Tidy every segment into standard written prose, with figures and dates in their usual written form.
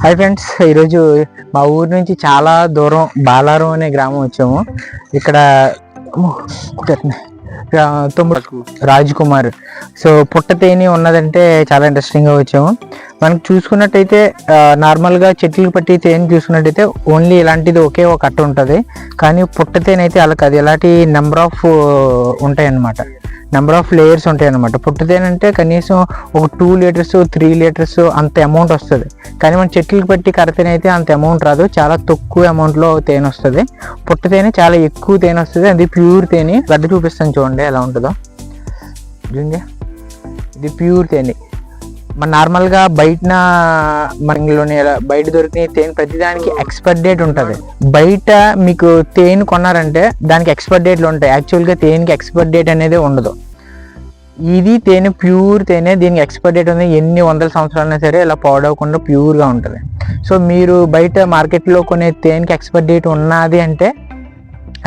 Hi friends, ఈరోజు మా ఊరు నుంచి చాలా దూరం బాలారం అనే గ్రామం వచ్చాము. ఇక్కడ రాజ్ కుమార్ సో పుట్ట తేనె ఉన్నదంటే చాలా ఇంట్రెస్టింగ్గా వచ్చాము. మనకు చూసుకున్నట్టయితే నార్మల్గా చెట్లకు పట్టి తేనె చూసుకున్నట్టయితే ఓన్లీ ఇలాంటిది ఒకే ఒక అట్ట ఉంటుంది. కానీ పుట్ట తేనె అయితే అలా కాదు, ఇలాంటి నెంబర్ ఆఫ్ ఉంటాయి అన్నమాట. నెంబర్ ఆఫ్ లేయర్స్ ఉంటాయి అనమాట. పుట్టతేనంటే కనీసం ఒక 2 లీటర్స్ 3 లీటర్స్ అంత అమౌంట్ వస్తుంది. కానీ మన చెట్లకు పెట్టి కరతేనె అయితే అంత అమౌంట్ రాదు, చాలా తక్కువ అమౌంట్లో తేనె వస్తుంది. పుట్టతేనె చాలా ఎక్కువ తేనె వస్తుంది. అది ప్యూర్ తేనె. గడ్డ చూపిస్తాను చూడండి ఎలా ఉంటుందో. చూడండి, ఇది ప్యూర్ తేనె. మన నార్మల్గా మనలోని బయట దొరికిన తేనె ప్రతిదానికి ఎక్స్పైర్ డేట్ ఉంటుంది. బయట మీకు తేనె కొన్నారంటే దానికి ఎక్స్పైర్ డేట్లు ఉంటాయి. యాక్చువల్గా తేనెకి ఎక్స్పైర్ డేట్ అనేది ఉండదు. ఇది తేనె ప్యూర్ తేనె. దీనికి ఎక్స్పైర్ డేట్ ఉంది. ఎన్ని వందల సంవత్సరాలైనా సరే ఇలా పాడవకుండా ప్యూర్గా ఉంటుంది. సో మీరు బయట మార్కెట్లో కొనే తేనెకి ఎక్స్పైర్ డేట్ ఉన్నది అంటే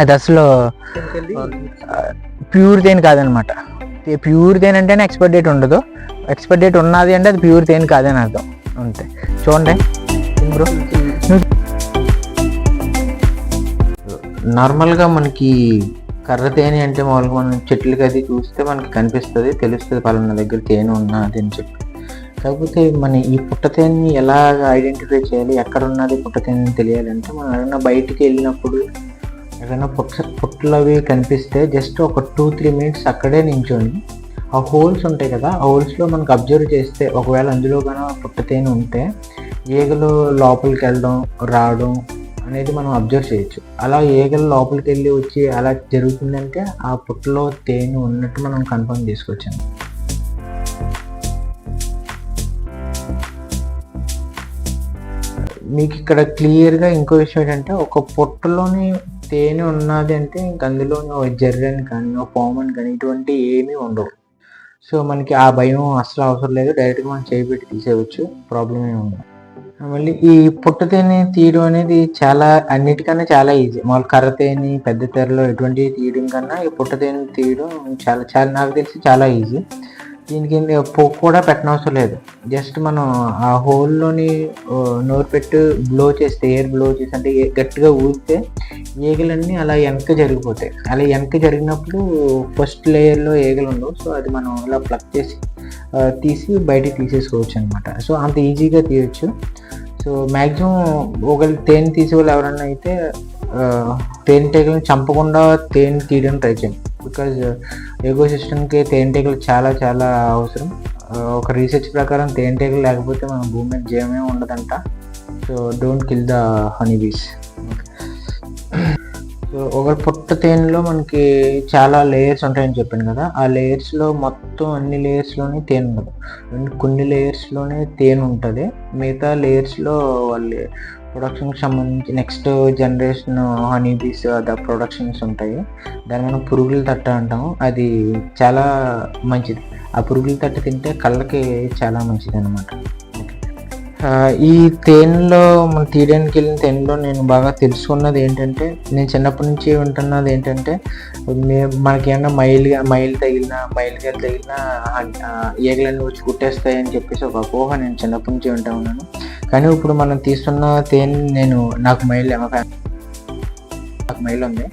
అది అసలు ప్యూర్ తేనె కాదనమాట. ప్యూర్ తేనె అంటేనే ఎక్స్పైర్ డేట్ ఉండదు. ఎక్స్పైర్ డేట్ ఉన్నది అంటే అది ప్యూర్ తేనె కాదని అర్థం. అంతే. చూడండి బ్రో, నార్మల్గా మనకి కర్ర తేనె అంటే మామూలుగా మనం చెట్లకి అది చూస్తే మనకి కనిపిస్తుంది, తెలుస్తుంది పలానా దగ్గర తేనె ఉన్నది అని చెప్పి. కాకపోతే మన ఈ పుట్ట తేనెని ఎలా ఐడెంటిఫై చేయాలి, ఎక్కడ ఉన్నది పుట్ట తేనెని తెలియాలంటే మనం ఏదైనా బయటికి వెళ్ళినప్పుడు ఏదైనా పుట్టలు అవి కనిపిస్తే జస్ట్ ఒక 2-3 మినిట్స్ అక్కడే నించోండి. ఆ హోల్స్ ఉంటాయి కదా, ఆ హోల్స్లో మనకు అబ్జర్వ్ చేస్తే ఒకవేళ అందులో కానీ పుట్ట తేనె ఉంటే ఈగలు లోపలికి వెళ్ళడం రావడం అనేది మనం అబ్జర్వ్ చేయొచ్చు. అలా ఈగలు లోపలికి వెళ్ళి వచ్చి అలా జరుగుతుందంటే ఆ పుట్టలో తేనె ఉన్నట్టు మనం కన్ఫర్మ్ చేసుకోవచ్చాము. మీకు ఇక్కడ క్లియర్గా ఇంకో విషయం ఏంటంటే, ఒక పుట్టలోని తేనె ఉన్నది అంటే ఇంక అందులోని ఒక జర్రని కానీ ఒక పాముని కానీ ఇటువంటి ఏమీ ఉండవు. సో మనకి ఆ భయం అసలు అవసరం లేదు. డైరెక్ట్గా మనం చేయిపెట్టి తీసేయవచ్చు, ప్రాబ్లం ఏమి ఉండదు. మళ్ళీ ఈ పుట్ట తేనె తీయడం అనేది అన్నిటికన్నా చాలా ఈజీ. మామూలు కర్ర తేనె పెద్ద తెరలో ఎటువంటి తీయడం కన్నా ఈ పుట్ట తేనె తీయడం చాలా నాకు తెలిసి చాలా ఈజీ. దీనికి పొక్కు కూడా పెట్టనవసరం లేదు. జస్ట్ మనం ఆ హోల్లోని నోరు పెట్టి బ్లో చేస్తే, ఎయిర్ బ్లో చేసి అంటే గట్టిగా ఊదితే ఈగలన్నీ అలా వెనక్కి జరిగిపోతాయి. అలా వెనక్కి జరిగినప్పుడు ఫస్ట్ లేయర్లో ఈగలు ఉండవు. సో అది మనం ఇలా ప్లగ్ చేసి తీసి బయటికి తీసేసుకోవచ్చు అనమాట. సో అంత ఈజీగా తీయచ్చు. సో మ్యాక్సిమం ఒకళ్ళు తేనె తీసే వాళ్ళు ఎవరన్నా అయితే తేనెటీగలను చంపకుండా తేనె తీయడం ట్రై చేయండి. బికాజ్ ఎకో సిస్టమ్కి తేనెటీగలు చాలా చాలా అవసరం. ఒక రీసెర్చ్ ప్రకారం తేనెటీగలు లేకపోతే మన భూమి మీద జీవమే ఉండదంట. So don't kill the honey bees. So ఒక పుట్ట తేనెలో మనకి చాలా లేయర్స్ ఉంటాయని చెప్పాను కదా, ఆ లేయర్స్లో మొత్తం అన్ని లేయర్స్లోనే తేనె ఉండదు. కొన్ని లేయర్స్లోనే తేనె ఉంటుంది. మిగతా లేయర్స్లో వాళ్ళు ప్రొడక్షన్కి సంబంధించి next generation honey bees productions ఉంటాయి. దాన్ని మనం పురుగుల తట్ట అంటాము. అది చాలా మంచిది. ఆ పురుగుల తట్ట తింటే కళ్ళకి చాలా మంచిది అన్నమాట. ఈ తేనెలో మనం తీయడానికి వెళ్ళిన తేనెలో నేను బాగా తెలుసుకున్నది ఏంటంటే, నేను చిన్నప్పటి నుంచి వింటున్నది ఏంటంటే, మనకి ఏమన్నా మైలు తగిలినా ఈగలన్నీ వచ్చి కుట్టేస్తాయని చెప్పేసి ఒక అపోహ నేను చిన్నప్పటి నుంచి వింటూ ఉన్నాను. కానీ ఇప్పుడు మనం తీస్తున్న తేనె నాకు మైల్ ఉంది,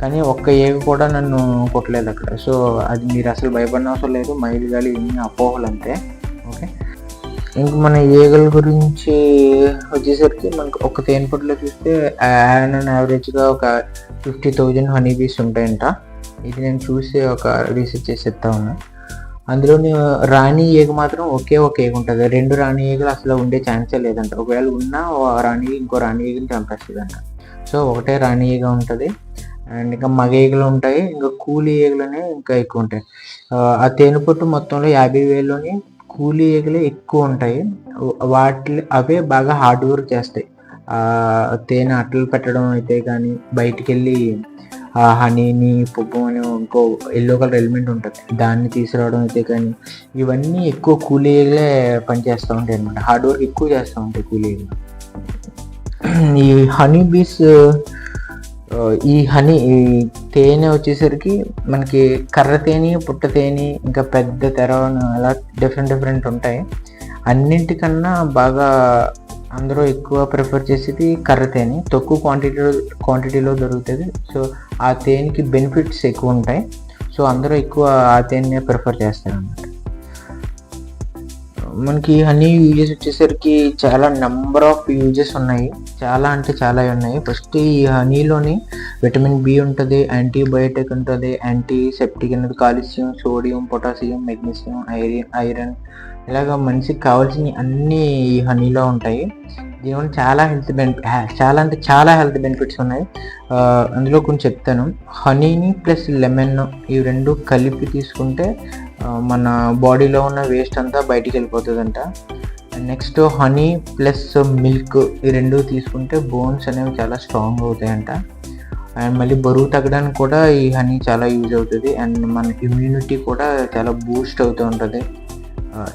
కానీ ఒక్క ఈగ కూడా నన్ను కుట్టలేదు అక్కడ. సో అది మీరు అసలు భయపడిన అవసరం లేదు. మైలు గాలి ఇన్ని అపోహలు అంతే. ఓకే, ఇంక మన ఈగల గురించి వచ్చేసరికి మనకు ఒక తేనె పొట్టులో చూస్తే యావరేజ్గా ఒక 50,000 హనీ బీస్ ఉంటాయంట. ఇది నేను చూసి ఒక రీసెర్చ్ చేసి చెప్తా ఉన్నా. అందులోని రాణి ఈగ మాత్రం ఒకే ఒక ఈగ ఉంటుంది. 2 రాణి ఈగలు అసలు ఉండే ఛాన్సే లేదంట. ఒకవేళ ఉన్నా రాణి ఇంకో రాణి ఈగని చంపేస్తుందంట. సో ఒకటే రాణి ఈగ ఉంటుంది. అండ్ ఇంకా మగ ఈగలు ఉంటాయి. ఇంకా కూలి ఈగలనే ఇంకా ఎక్కువ ఉంటాయి. ఆ తేనె పొట్టు మొత్తంలో 50,000లోని కూలి ఈగలే ఎక్కువ ఉంటాయి. అవే బాగా హార్డ్ వర్క్ చేస్తాయి. తేనె అట్టలు పెట్టడం అయితే కానీ, బయటికి వెళ్ళి ఆ హనీని పువ్వు అని ఇంకో ఎల్లో కలర్ ఎలిమెంట్ ఉంటుంది దాన్ని తీసుకురావడం అయితే కానీ, ఇవన్నీ ఎక్కువ కూలి ఈగలే పనిచేస్తూ ఉంటాయి అనమాట. హార్డ్ వర్క్ ఎక్కువ చేస్తూ ఉంటాయి కూలి ఈగలు. ఈ హనీ బీస్ ఈ తేనె వచ్చేసరికి మనకి కర్ర తేనె, పుట్ట తేనె, ఇంకా పెద్ద తెర అలా డిఫరెంట్ ఉంటాయి. అన్నింటికన్నా బాగా అందరూ ఎక్కువ ప్రిఫర్ చేసేది కర్ర తేనె, తక్కువ క్వాంటిటీలో దొరుకుతుంది. సో ఆ తేనెకి బెనిఫిట్స్ ఎక్కువ ఉంటాయి. సో అందరూ ఎక్కువ ఆ తేనె ప్రిఫర్ చేస్తారు అన్నమాట. మనకి హనీ యూజెస్ వచ్చేసరికి చాలా నెంబర్ ఆఫ్ యూజెస్ ఉన్నాయి, చాలా అంటే చాలా ఉన్నాయి. ఫస్ట్ ఈ హనీలోని విటమిన్ బి ఉంటుంది, యాంటీబయోటిక్ ఉంటుంది, యాంటీసెప్టిక్ అనేది, calcium, sodium, potassium, magnesium, iron ఇలాగ మనిషికి కావాల్సిన అన్నీ ఈ హనీలో ఉంటాయి. దీనివల్ల చాలా హెల్త్ బెనిఫిట్స్ ఉన్నాయి. అందులో కొన్ని చెప్తాను. హనీని ప్లస్ లెమన్ ఈ రెండు కలిపి తీసుకుంటే మన బాడీలో ఉన్న వేస్ట్ అంతా బయటికి వెళ్ళిపోతుందంట. నెక్స్ట్ హనీ ప్లస్ మిల్క్ ఈ రెండు తీసుకుంటే బోన్స్ అనేవి చాలా స్ట్రాంగ్ అవుతాయంట. అండ్ మళ్ళీ బరువు తగ్గడానికి కూడా ఈ హనీ చాలా యూజ్ అవుతుంది. అండ్ మన ఇమ్యూనిటీ కూడా చాలా బూస్ట్ అవుతూ ఉంటుంది.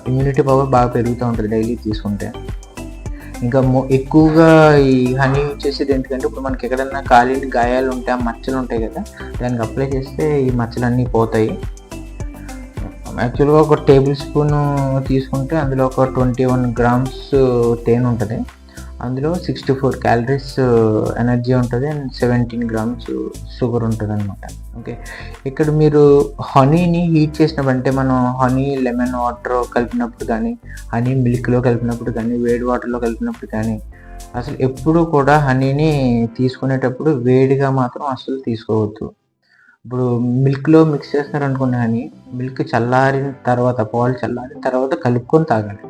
ఇమ్యూనిటీ పవర్ బాగా పెరుగుతూ ఉంటుంది డైలీ తీసుకుంటే. ఇంకా ఎక్కువగా ఈ హనీ యూజ్ చేసేది ఎందుకంటే ఇప్పుడు మనకి ఎక్కడన్నా కాలిన గాయాలు ఉంటాయి, ఆ మచ్చలు ఉంటాయి కదా, దానికి అప్లై చేస్తే ఈ మచ్చలన్నీ పోతాయి. యాక్చువల్గా ఒక టేబుల్ స్పూన్ తీసుకుంటే అందులో ఒక 21 grams తేనె ఉంటుంది. అందులో 64 calories ఎనర్జీ ఉంటుంది అండ్ 17 grams షుగర్ ఉంటుంది అనమాట. ఓకే, ఇక్కడ మీరు హనీని హీట్ చేసినప్పుడు, మనం హనీ లెమన్ వాటర్ కలిపినప్పుడు కానీ, హనీ మిల్క్లో కలిపినప్పుడు కానీ, వేడి వాటర్లో కలిపినప్పుడు కానీ, అసలు ఎప్పుడు కూడా హనీని తీసుకునేటప్పుడు వేడిగా మాత్రం అసలు తీసుకోవద్దు. ఇప్పుడు మిల్క్లో మిక్స్ చేస్తారనుకున్న హనీ, మిల్క్ చల్లారిన తర్వాత, పాలు చల్లారిన తర్వాత కలుపుకొని తాగాలి.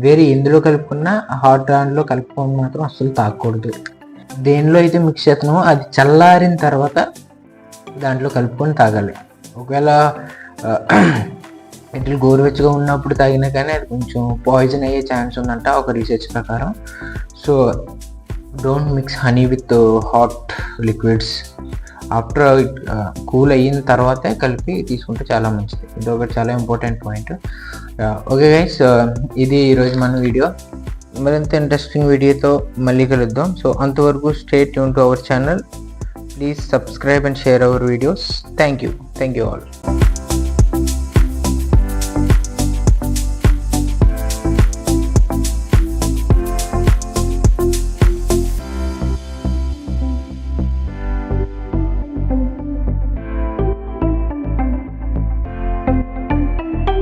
వేరే ఎందులో కలుపుకున్నా హాట్ దాంట్లో కలుపుకొని మాత్రం అస్సలు తాగకూడదు. దేనిలో అయితే మిక్స్ చేస్తున్నామో అది చల్లారిన తర్వాత దాంట్లో కలుపుకొని తాగాలి. ఒకవేళ ఇట్లా గోరువెచ్చగా ఉన్నప్పుడు తాగినా కానీ అది కొంచెం పాయిజన్ అయ్యే ఛాన్స్ ఉందంట ఒక రీసెర్చ్ ప్రకారం. So don't mix honey with hot liquids. After cool అయిన తర్వాతే కలిపి తీసుకుంటే చాలా మంచిది. ఇది ఒకటి చాలా ఇంపార్టెంట్ పాయింట్. ఓకే గైస్, ఇది ఈరోజు మన వీడియో. మరింత ఇంట్రెస్టింగ్ వీడియోతో మళ్ళీ కలుద్దాం. సో అంతవరకు stay tune to our channel. Please subscribe and share our videos. Thank you all.